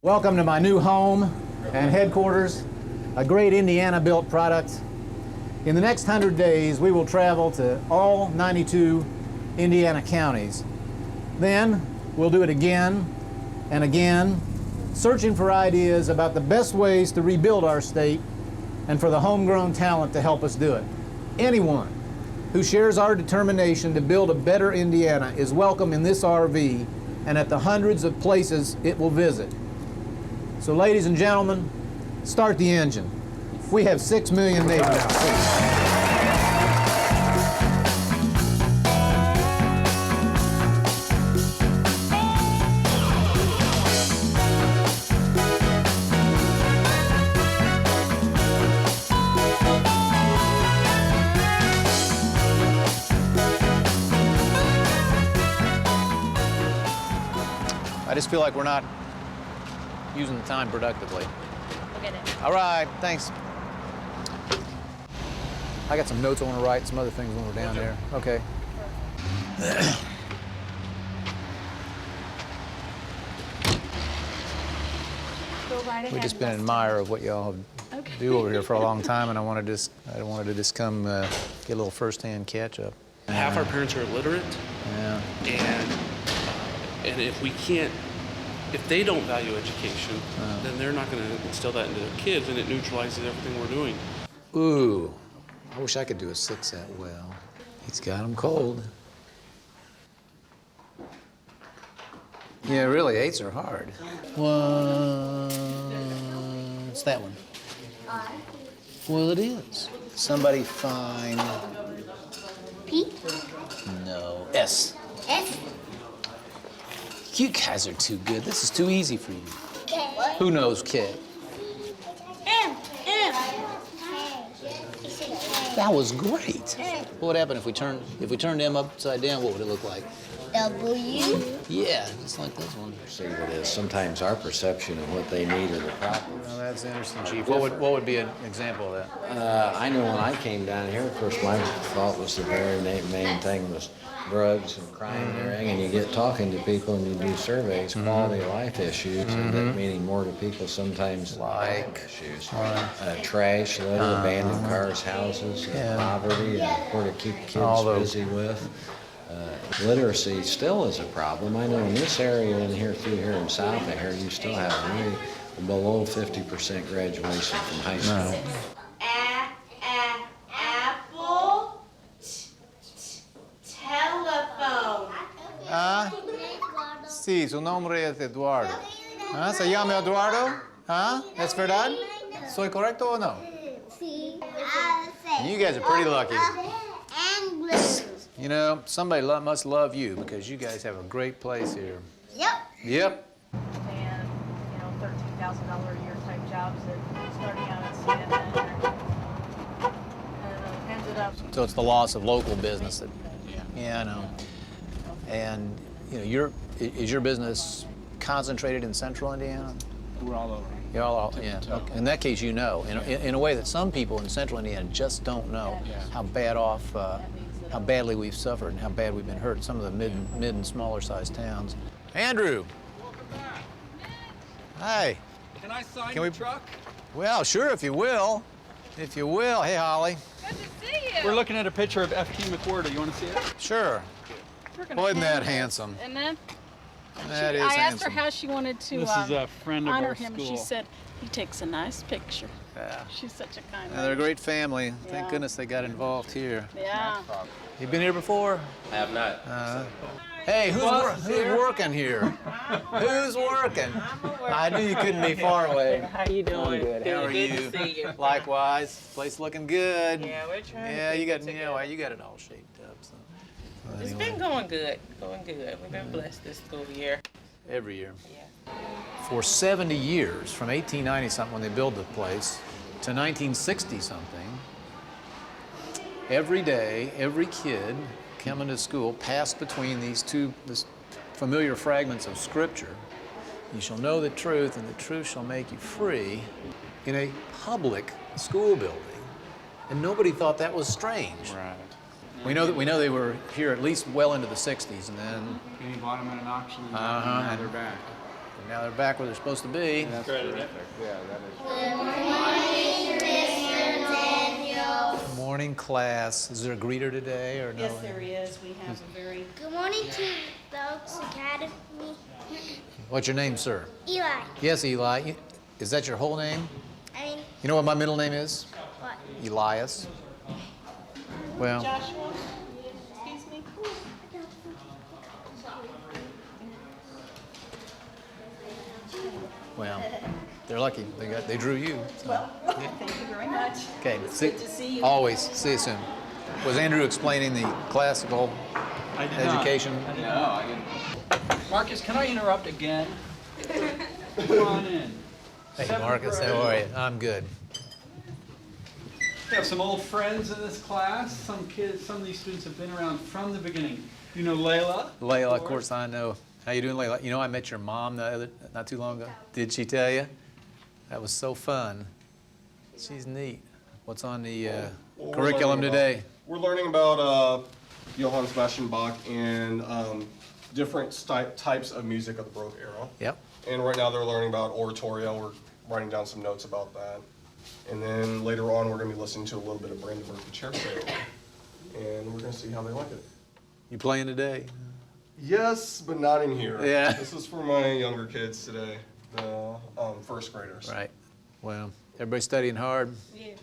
Welcome to my new home and headquarters, a great Indiana-built product. In the next 100 days, we will travel to all 92 Indiana counties. Then, we'll do it again and again, searching for ideas about the best ways to rebuild our state and for the homegrown talent to help us do it. Anyone who shares our determination to build a better Indiana is welcome in this RV and at the hundreds of places it will visit. So ladies and gentlemen, start the engine. We have 6 million neighbors. I just feel like we're not using the time productively. We'll get it. All right, thanks. I got some notes I want to write, some other things when we're down there. Okay. Go right ahead. We've just been an admirer of what y'all do over here for a long time, and I wanted to just come get a little first-hand catch-up. Half our parents are illiterate, Yeah. and if they don't value education, then they're not going to instill that into their kids, and it neutralizes everything we're doing. Ooh, I wish I could do a 6 that well. He's got them cold. Yeah, really, 8s are hard. What's that one? Well, it is. Somebody find... P? No. S. S? You guys are too good. This is too easy for you. K. Who knows K? M. That was great. What would happen if we turned M upside down? What would it look like? W. Yeah, just like this one. See what is sometimes our perception of what they need or the problems. Well, that's interesting, Chief. What would be an example of that? I know when I came down here, of course, my thought was the very main thing was drugs and crime and everything, and you get talking to people and you do surveys, quality of life issues, and that meaning more to people sometimes Like? issues. Trash, litter, abandoned cars, houses, poverty, and where to keep kids busy with. Literacy still is a problem. I know in this area in here, through here in south of here, you still have really below 50% graduation from high school. Apple telephone. Ah? Sí, su nombre es Eduardo. Ah, ¿se llama Eduardo? Ah? ¿Es verdad? ¿Soy correcto o no? C. You guys are pretty lucky. And blue. You know, somebody must love you because you guys have a great place here. Yep. Yep. And, $13,000 a year type jobs that starting out at CNN and ended up. So it's the loss of local business. Yeah, I know. And, is your business concentrated in central Indiana? We're all over. You're all yeah. Okay. In that case, in a way that some people in central Indiana just don't know how badly we've suffered and how bad we've been hurt in some of the mid and smaller sized towns. Andrew. Welcome back. Hi. Can I sign Can your we- truck? Well, sure, if you will. If you will. Hey, Holly. Good to see you. We're looking at a picture of F.T. McWhorter. You want to see it? Sure. Boy, isn't that handsome? And then That is I asked handsome. her how she wanted to This is a friend of honor our him. school. She said he takes a nice picture. Yeah. She's such a kind They're a lady. great family. Thank Yeah. goodness they got involved here. Yeah. You been here before? I have not. Hey, who's working here? Who's working? I knew you couldn't be far away. How you doing? Good. How are you? Good to see you. Likewise. Place looking good. Yeah, we're trying Yeah, to you keep got it together. you got it all shaped up. So. It's Anyway, been going good. We've been blessed this school year. every year. Yeah. For 70 years, from 1890 something when they built the place to 1960 something, every day, every kid coming to school passed between these this familiar fragments of scripture. You shall know the truth, and the truth shall make you free, in a public school building. And nobody thought that was strange. Right. We know they were here at least well into the 60s, and then Penny bought them at an auction, and Uh-huh. now they're back. And now they're back where they're supposed to be. Good morning, Mr. Daniel. Good morning, class. Is there a greeter today or no? Yes, there is. We have a very Good morning to the Oaks Academy. What's your name, sir? Eli. Yes, Eli. Is that your whole name? I mean, You know what my middle name is? what? Elias. Well, Joshua. Excuse me. well, they're lucky. They drew you. So. Well, thank you very much. Okay. It's good to see you. Always. See you soon. Was Andrew explaining the classical education? No, I didn't. Marcus, can I interrupt again? Come on in. Hey, Seventh Marcus, grade. how are you? I'm good. We have some old friends in this class. Some of these students have been around from the beginning. You know Layla? Layla, of course I know. How you doing, Layla? You know I met your mom not too long ago. Did she tell you? That was so fun. She's neat. What's on the Well, curriculum today? We're learning about Johann Sebastian Bach and different types of music of the Baroque era. Yep. And right now they're learning about oratorio. We're writing down some notes about that. And then later on we're going to be listening to a little bit of Brandenburg Concerto. And we're going to see how they like it. You playing today? Yes, but not in here. Yeah. This is for my younger kids today, the first graders. Right. Well, everybody studying hard? Yeah.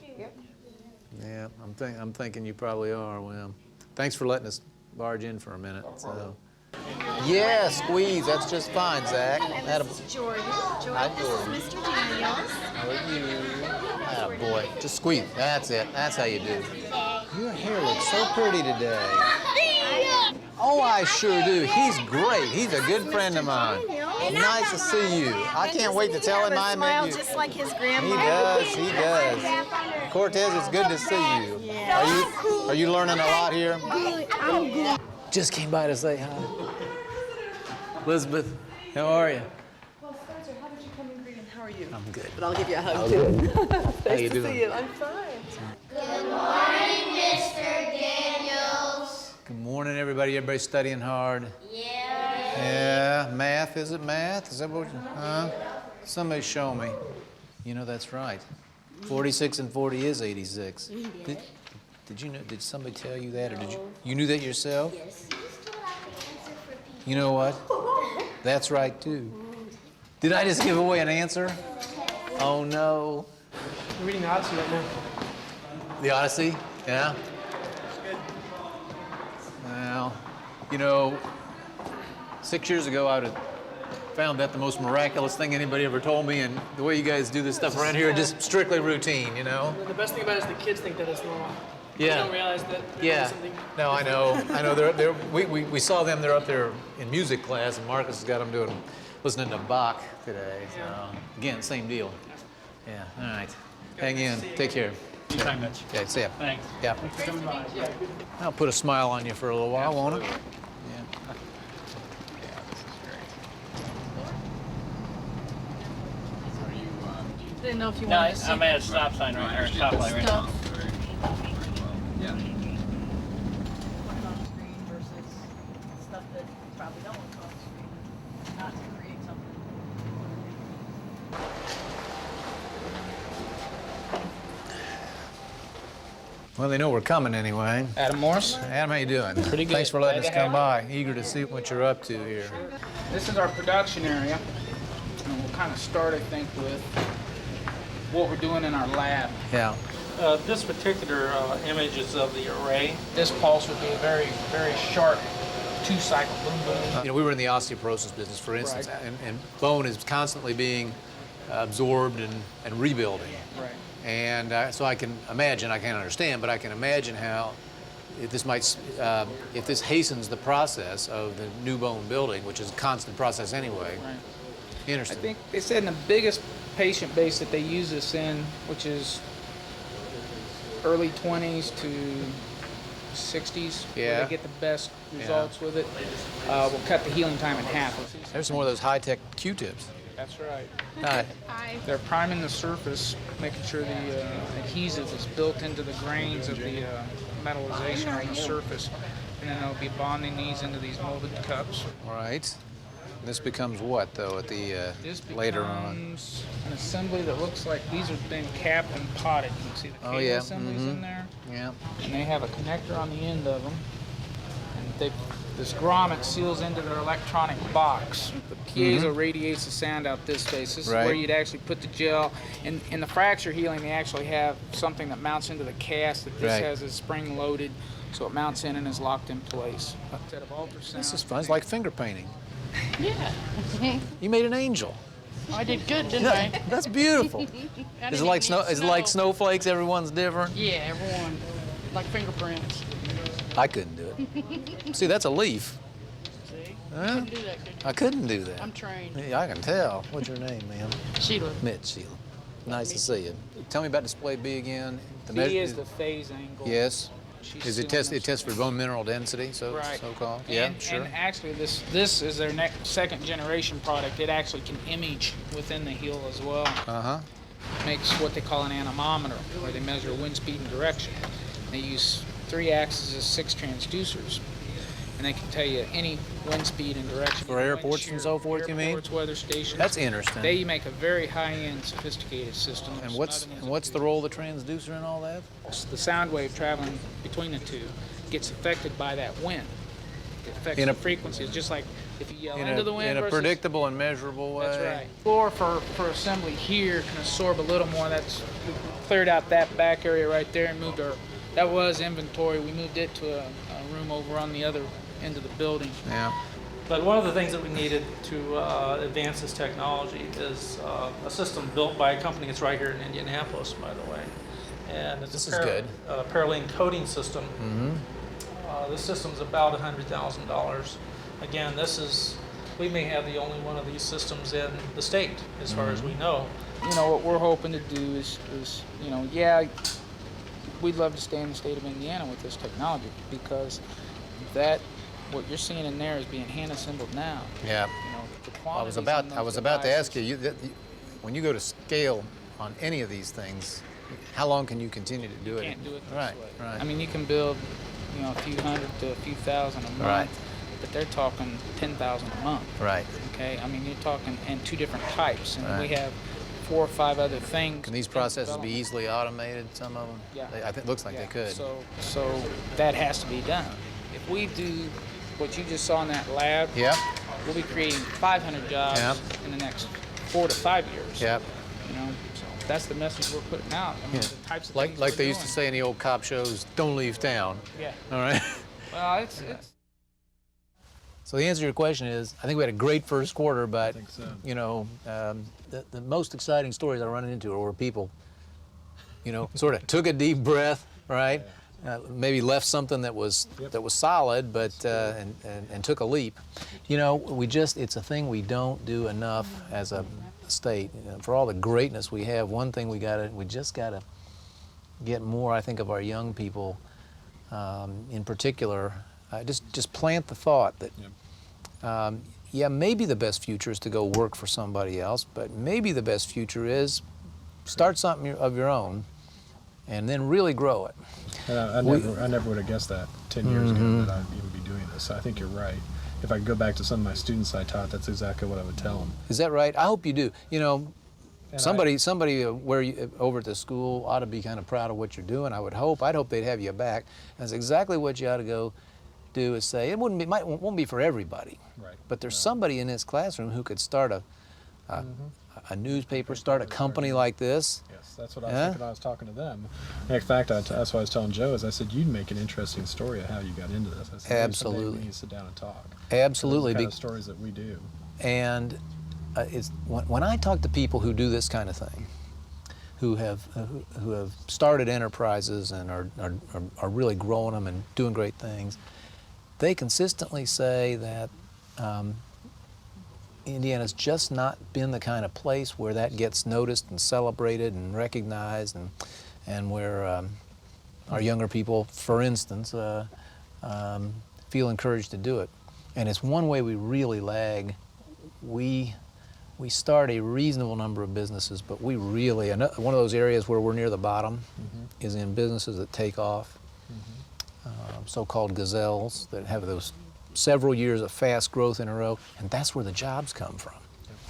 Yeah, I'm thinking you probably are. Well, thanks for letting us barge in for a minute. problem. Yeah, squeeze. That's just fine, Zach. This is Jordan. Hi, Jordan. This is Mr. Daniels. How are you? Boy, just squeeze. That's it. That's how you do. Your hair looks so pretty today. Oh, I sure do. He's great. He's a good friend of mine. Nice to see you. I can't wait to tell him I met you. Just like his He grandmother. does. He does. Cortez, it's good to see you. Are you learning a lot here? I'm good. Just came by to say hi. Elizabeth, how are you? Well, Spencer, how did you come and greet him? How are you? I'm good. But I'll give you a hug too. How you doing? See you. I'm fine. Good morning, Mr. Daniels. Good morning, everybody. Everybody studying hard? Yeah. Math. Is it math? Is that what? Somebody show me. You know that's right. 46 and 40 is 86. Did you know? Did somebody tell you that, or did you knew that yourself? Yes. You know what? That's right too. Did I just give away an answer? Oh no. I'm reading the Odyssey right now. The Odyssey? Yeah? Well, you know, 6 years ago I would have found that the most miraculous thing anybody ever told me, and the way you guys do this stuff around here is just strictly routine, you know? The best thing about it is the kids think that it's normal. Yeah. They don't realize that Yeah. something. No, I know. We saw them. They're up there in music class, and Marcus has got them listening to Bach today. So again, same deal. Yeah. All right. Hang in. Take care. Anytime, Mitch. Okay. See ya. Thanks. Yeah. Thanks for coming by. I'll put a smile on you for a little while, won't it? Yeah. Didn't know if you No, wanted to see. I'm at a stop sign right there, stoplight right now. Yeah. Put it on the screen versus stuff that you probably don't want to put on the screen, not to create something. Well, they know we're coming anyway. Adam Morris. Adam, how you doing? Pretty good. Thanks for letting Glad us to come have by. Eager to see what you're up to here. This is our production area, and we'll kind of start, I think, with what we're doing in our lab. Yeah. This particular image is of the array. This pulse would be a very, very sharp two-cycle boom boom. You know, we were in the osteoporosis business, for instance, Right. and bone is constantly being absorbed and rebuilding. Right. And so I can imagine, I can't understand, but I can imagine how if this hastens the process of the new bone building, which is a constant process anyway. Right. I Interesting. think they said in the biggest patient base that they use this in, which is early 20s to 60s, where Yeah. they get the best results with it. We'll cut the healing time in half. There's more of those high-tech Q-tips. That's right. Hi. They're priming the surface, making sure the adhesive is built into the grains of the metallization on the surface. And then they'll be bonding these into these molded cups. All right. This becomes what, though, at the This later on? becomes an assembly that looks like these have been capped and potted. You can see the cable assemblies in there. Yeah. And they have a connector on the end of them. And this grommet seals into their electronic box. The piezo radiates the sound out this space. This is where you'd actually put the gel. In the fracture healing, they actually have something that mounts into the cast that this has is spring loaded, so it mounts in and is locked in place. Instead of ultrasound. This is fun. It's like finger painting. Yeah. You made an angel. I did good, didn't I? That's beautiful. Is it like snow? Is it like snowflakes? Everyone's different. Yeah, everyone. Like fingerprints. I couldn't do it. See, that's a leaf. See? Huh? Couldn't do that, could you? I couldn't do that. I'm trained. Yeah, I can tell. What's your name, ma'am? Sheila. Mitch, Sheila. Nice to see you. Tell me about display B again. B is the phase angle. Yes. She's It tests for bone mineral density, so called. Yeah, sure. And actually, this is their second generation product. It actually can image within the heel as well. Makes what they call an anemometer, where they measure wind speed and direction. They use 3 axes as 6 transducers, and they can tell you any wind speed and direction. For airports and so forth, you mean? Airports, weather stations. That's interesting. They make a very high-end, sophisticated system. And what's the role of the transducer in all that? The sound wave traveling between the two gets affected by that wind. It affects the frequency. It's just like if you yell into the wind in a versus, predictable and measurable way. That's right. Floor for assembly here can absorb a little more. We cleared out that back area right there and moved that was inventory. We moved it to a room over on the other end of the building. Yeah. But one of the things that we needed to advance this technology is a system built by a company that's right here in Indianapolis, by the way. And it's a Paralene coating system. This system's about $100,000. Again, we may have the only one of these systems in the state, as far as we know. You know, what we're hoping to do is we'd love to stay in the state of Indiana with this technology, because what you're seeing in there is being hand assembled now. Yeah. You know, the I was quantities about to ask you, when you go to scale on any of these things, how long can you continue to do it? You can't do it this right, way. Right. I mean, you can build, a few hundred to a few thousand a month, right, but they're talking 10,000 a month. Right. Okay. I mean, you're talking, and 2 different types, and right. we have 4 or 5 other things. Can these processes be easily automated? Some of them. Yeah. I think it looks like they could. So that has to be done. If we do what you just saw in that lab, we'll be creating 500 jobs in the next 4 to 5 years. Yep. So that's the message we're putting out. I mean, the types of things like we're they used to say in the old cop shows, don't leave town. Yeah. All right. Well, it's. So the answer to your question is, I think we had a great first quarter, but I think so. The most exciting stories I run into are where people, sort of took a deep breath, right? Maybe left something that was solid, but and took a leap. It's a thing we don't do enough as a state. For all the greatness we have, one thing we just gotta get more, I think, of our young people, in particular. Just plant the thought that, maybe the best future is to go work for somebody else, but maybe the best future is start something of your own, and then really grow it. And I never would have guessed that 10 years ago that I'd even be doing this. So I think you're right. If I go back to some of my students I taught, that's exactly what I would tell them. Is that right? I hope you do. Somebody over at the school ought to be kind of proud of what you're doing. I'd hope they'd have you back. That's exactly what you ought to go do, is say it won't be for everybody. Right. But there's somebody in this classroom who could start a newspaper, start a company like this. Yes, that's what I was thinking. I was talking to them. In fact, that's what I was telling Joe. I said, you'd make an interesting story of how you got into this. I said, absolutely. We need to sit down and talk. Absolutely. The kind of stories that we do. And when I talk to people who do this kind of thing, who have started enterprises and are really growing them and doing great things, they consistently say that Indiana's just not been the kind of place where that gets noticed and celebrated and recognized, and where our younger people, for instance, feel encouraged to do it. And it's one way we really lag. We start a reasonable number of businesses, but we really, one of those areas where we're near the bottom is in businesses that take off, so-called gazelles that have those several years of fast growth in a row, and that's where the jobs come from.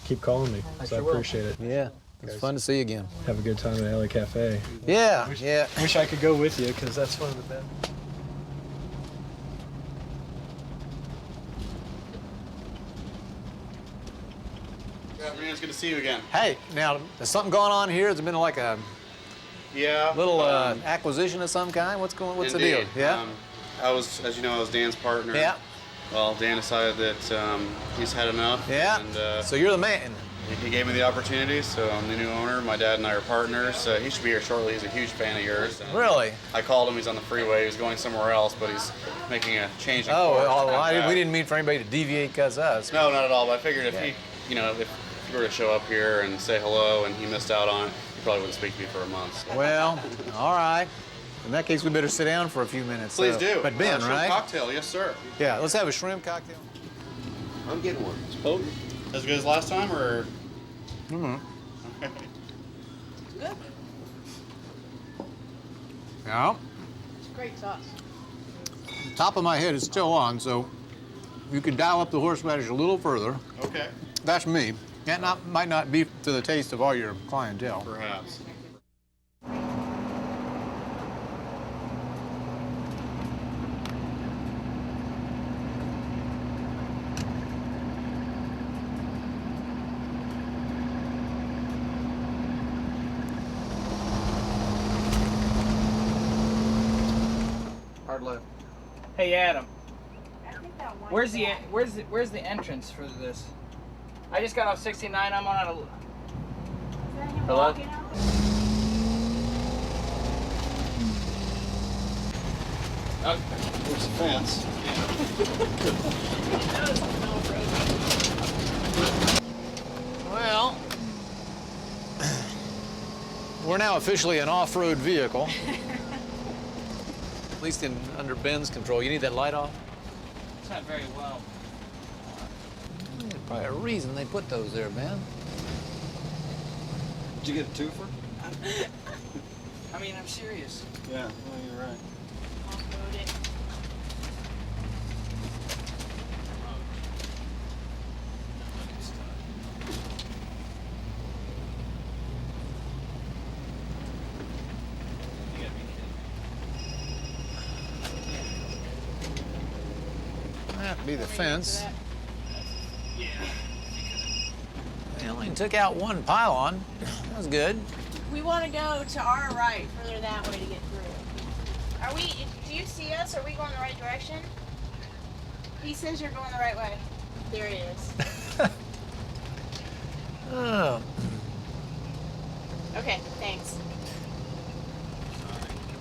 Keep calling me, so I appreciate it. Yeah, it's fun to see you again. Have a good time at LA Cafe. Yeah, yeah. Wish I could go with you, because that's one of the best. Good afternoon, it's good to see you again. Hey, now, there's something going on here? Has it been like a little acquisition of some kind? What's the deal? Yeah? I was, as you know, I was Dan's partner. Yeah. Well, Dan decided that he's had enough. Yeah. And, so you're the man. He gave me the opportunity, so I'm the new owner. My dad and I are partners. He should be here shortly. He's a huge fan of yours. And Really? I called him. He's on the freeway. He was going somewhere else, but he's making a change in course. We didn't mean for anybody to deviate because of us. No, not at all. But I figured if he, if you were to show up here and say hello and he missed out on it, he probably wouldn't speak to me for a month. So. Well, all right. In that case, we better sit down for a few minutes. Please do. But Ben, shrimp right? Cocktail, yes, sir. Yeah, let's have a shrimp cocktail. I'm getting one. It's potent. As good as last time, or? Mm-hmm. Good. Yeah. It's great sauce. The top of my head is still on, so you can dial up the horseradish a little further. Okay. That's me. That might not be to the taste of all your clientele. Perhaps. Hard left. Hey Adam. Where's the entrance for this? I just got off 69. I'm on a. Hello? There's the fence. Well, we're now officially an off-road vehicle. At least under Ben's control. You need that light off? It's not very well. There's probably a reason they put those there, Ben. Did you get a twofer? I mean, I'm serious. Yeah, well, you're right. Off-road it. That'd be the fence. They only took out one pylon. That was good. We want to go to our right, further that way to get through. Are we, do you see us? Are we going the right direction? He says you're going the right way. There it is. Oh. Okay, thanks.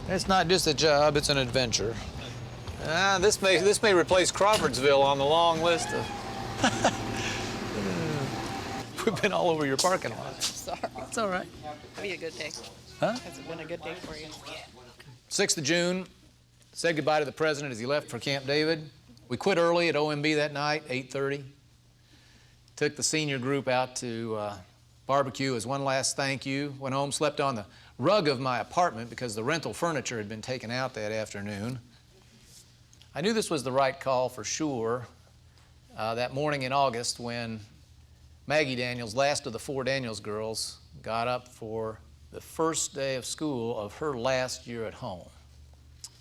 It's not just a job, it's an adventure. This may replace Crawfordsville on the long list of... We've been all over your parking lot. Sorry. It's all right. It'll be a good day. Huh? Has it been a good day for you? 6th of June, said goodbye to the president as he left for Camp David. We quit early at OMB that night, 8:30. Took the senior group out to barbecue as one last thank you. Went home, slept on the rug of my apartment because the rental furniture had been taken out that afternoon. I knew this was the right call for sure that morning in August when Maggie Daniels, last of the 4 Daniels girls, got up for the first day of school of her last year at home.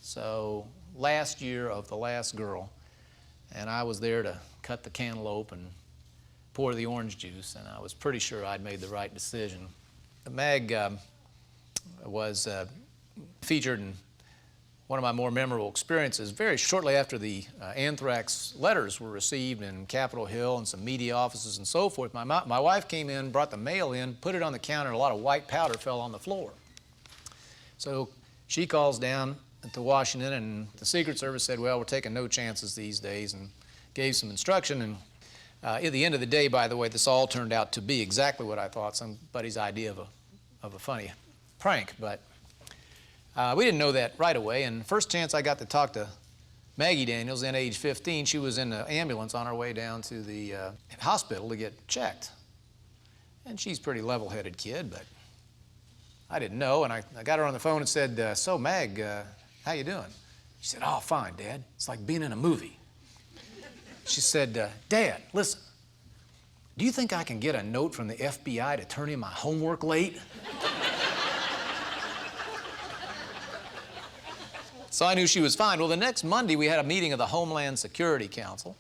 So, last year of the last girl. And I was there to cut the cantaloupe and pour the orange juice, and I was pretty sure I'd made the right decision. Mag was featured in one of my more memorable experiences very shortly after the anthrax letters were received in Capitol Hill and some media offices and so forth. My wife came in, brought the mail in, put it on the counter, and a lot of white powder fell on the floor. So she calls down to Washington, and the Secret Service said, well, we're taking no chances these days, and gave some instruction. And at the end of the day, by the way, this all turned out to be exactly what I thought, somebody's idea of a funny prank. But we didn't know that right away, and first chance I got to talk to Maggie Daniels, then age 15, she was in an ambulance on her way down to the hospital to get checked. And she's a pretty level-headed kid, but I didn't know, and I got her on the phone and said, so Mag, how you doing? She said, oh, fine, Dad. It's like being in a movie. She said, Dad, listen, do you think I can get a note from the FBI to turn in my homework late? So I knew she was fine. Well, the next Monday, we had a meeting of the Homeland Security Council.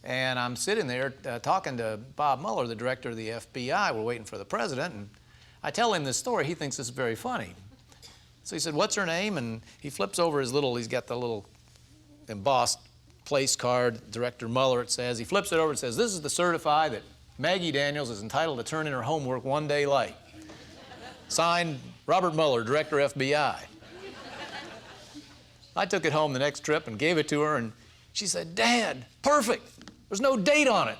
And I'm sitting there talking to Bob Mueller, the director of the FBI. We're waiting for the president. And I tell him this story. He thinks this is very funny. So he said, what's her name? And he flips over he's got the little embossed place card, Director Mueller, it says. He flips it over and says, this is to certify that Maggie Daniels is entitled to turn in her homework one day late. Signed, Robert Mueller, Director FBI. I took it home the next trip and gave it to her, and she said, Dad, perfect. There's no date on it.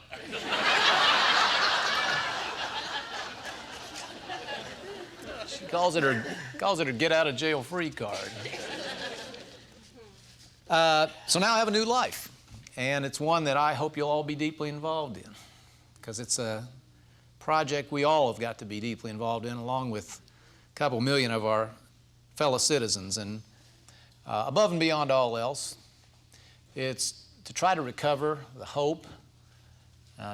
She calls it her get out of jail free card. So now I have a new life, and it's one that I hope you'll all be deeply involved in, because it's a project we all have got to be deeply involved in, along with a couple million of our fellow citizens. And above and beyond all else, it's to try to recover the hope,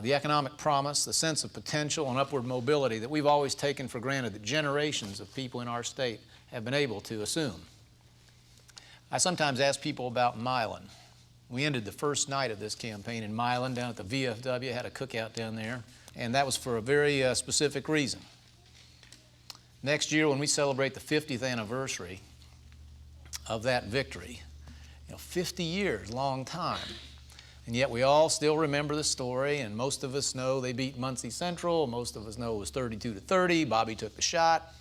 the economic promise, the sense of potential and upward mobility that we've always taken for granted that generations of people in our state have been able to assume. I sometimes ask people about Milan. We ended the first night of this campaign in Milan down at the VFW, had a cookout down there, and that was for a very specific reason. Next year, when we celebrate the 50th anniversary of that victory, 50 years, long time, and yet we all still remember the story, and most of us know they beat Muncie Central, most of us know it was 32-30, Bobby took the shot.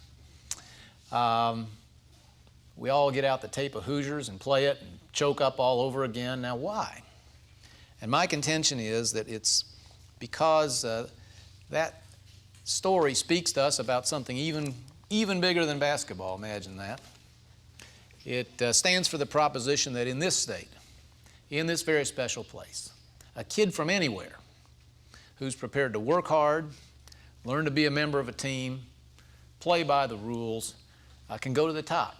We all get out the tape of Hoosiers and play it and choke up all over again. Now, why? And my contention is that it's because that story speaks to us about something even bigger than basketball. Imagine that. It stands for the proposition that in this state, in this very special place, a kid from anywhere who's prepared to work hard, learn to be a member of a team, play by the rules, can go to the top.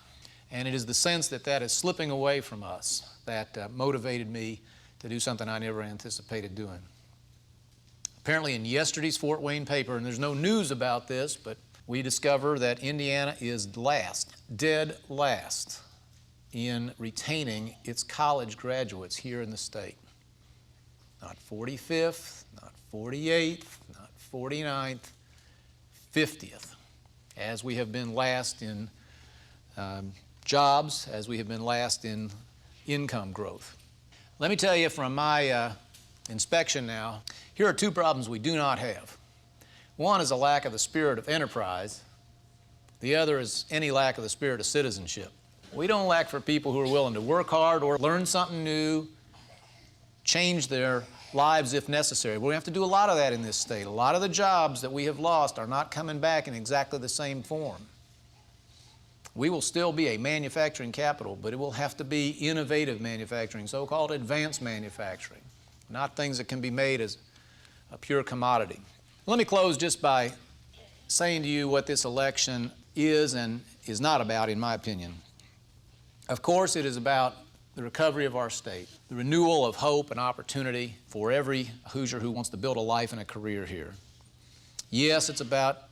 And it is the sense that that is slipping away from us that motivated me to do something I never anticipated doing. Apparently in yesterday's Fort Wayne paper, and there's no news about this, but we discover that Indiana is last, dead last, in retaining its college graduates here in the state. Not 45th, not 48th, not 49th, 50th, as we have been last in jobs, as we have been last in income growth. Let me tell you from my inspection now, here are two problems we do not have. One is a lack of the spirit of enterprise. The other is any lack of the spirit of citizenship. We don't lack for people who are willing to work hard or learn something new, change their lives if necessary. We have to do a lot of that in this state. A lot of the jobs that we have lost are not coming back in exactly the same form. We will still be a manufacturing capital, but it will have to be innovative manufacturing, so-called advanced manufacturing, not things that can be made as a pure commodity. Let me close just by saying to you what this election is and is not about, in my opinion. Of course, it is about the recovery of our state, the renewal of hope and opportunity for every Hoosier who wants to build a life and a career here. Yes, it's about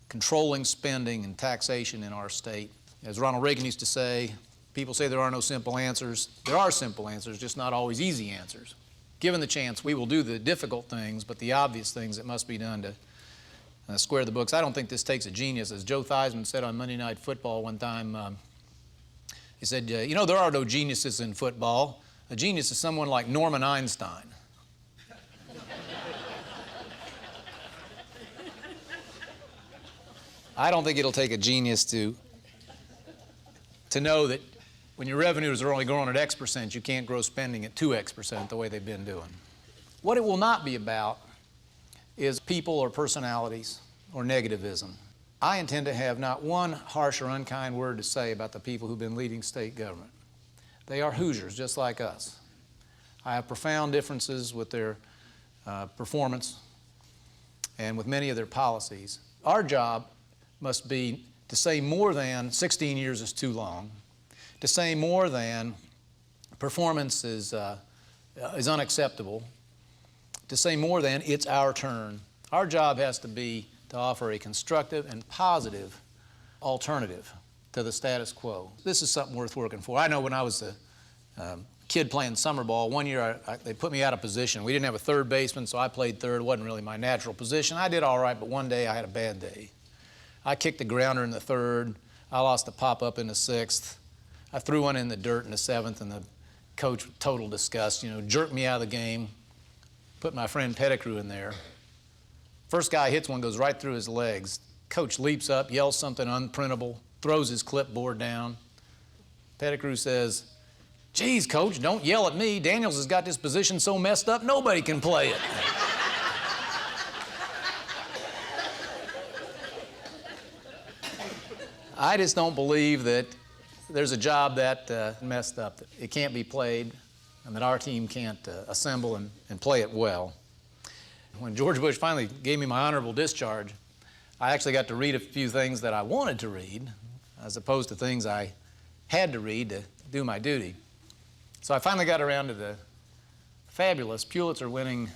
controlling spending and taxation in our state. As Ronald Reagan used to say, people say there are no simple answers. There are simple answers, just not always easy answers. Given the chance, we will do the difficult things, but the obvious things that must be done to square the books. I don't think this takes a genius. As Joe Theismann said on Monday Night Football one time, he said, you know, there are no geniuses in football. A genius is someone like Norman Einstein. I don't think it'll take a genius to know that when your revenues are only growing at X%, you can't grow spending at 2X% the way they've been doing. What it will not be about is people or personalities or negativism. I intend to have not one harsh or unkind word to say about the people who've been leading state government. They are Hoosiers, just like us. I have profound differences with their performance and with many of their policies. Our job must be to say more than 16 years is too long, to say more than performance is unacceptable, to say more than it's our turn. Our job has to be to offer a constructive and positive alternative to the status quo. This is something worth working for. I know when I was a kid playing summer ball, one year they put me out of position. We didn't have a third baseman, so I played third. It wasn't really my natural position. I did all right, but one day I had a bad day. I kicked a grounder in the third. I lost a pop-up in the sixth. I threw one in the dirt in the seventh, and the coach, total disgust, jerked me out of the game, put my friend Pettigrew in there. First guy hits one, goes right through his legs. Coach leaps up, yells something unprintable, throws his clipboard down. Pettigrew says, "Geez, Coach, don't yell at me. Daniels has got this position so messed up, nobody can play it." I just don't believe that there's a job that messed up, that it can't be played, and that our team can't assemble and play it well. When George Bush finally gave me my honorable discharge, I actually got to read a few things that I wanted to read, as opposed to things I had to read to do my duty. So I finally got around to the fabulous Pulitzer-winning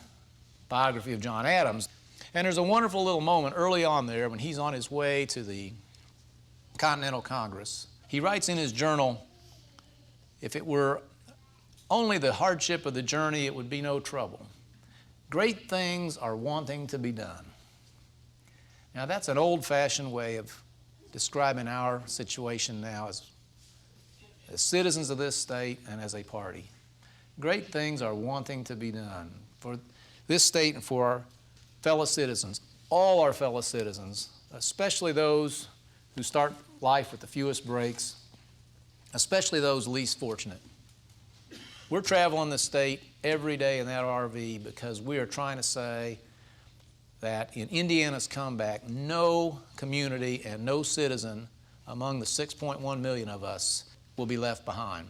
biography of John Adams. And there's a wonderful little moment early on there when he's on his way to the Continental Congress. He writes in his journal, "If it were only the hardship of the journey, it would be no trouble. Great things are wanting to be done." Now that's an old-fashioned way of describing our situation now as citizens of this state and as a party. Great things are wanting to be done for this state and for our fellow citizens, all our fellow citizens, especially those who start life with the fewest breaks, especially those least fortunate. We're traveling the state every day in that RV because we are trying to say that in Indiana's comeback, no community and no citizen among the 6.1 million of us will be left behind.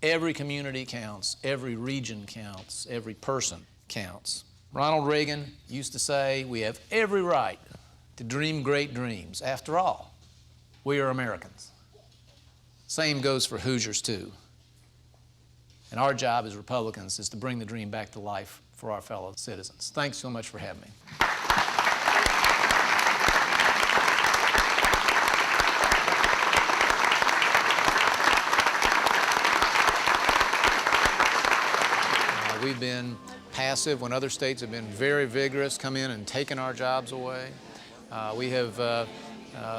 Every community counts, every region counts, every person counts. Ronald Reagan used to say, "We have every right to dream great dreams. After all, we are Americans." Same goes for Hoosiers too. And our job as Republicans is to bring the dream back to life for our fellow citizens. Thanks so much for having me. We've been passive when other states have been very vigorous, come in and taken our jobs away. We have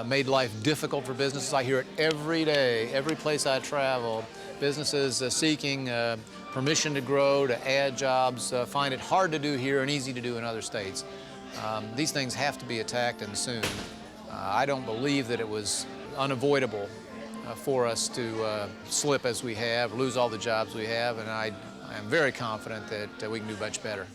made life difficult for businesses. I hear it every day, every place I travel. Businesses seeking permission to grow, to add jobs, find it hard to do here and easy to do in other states. These things have to be attacked, and soon. I don't believe that it was unavoidable for us to slip as we have, lose all the jobs we have, and I am very confident that we can do much better.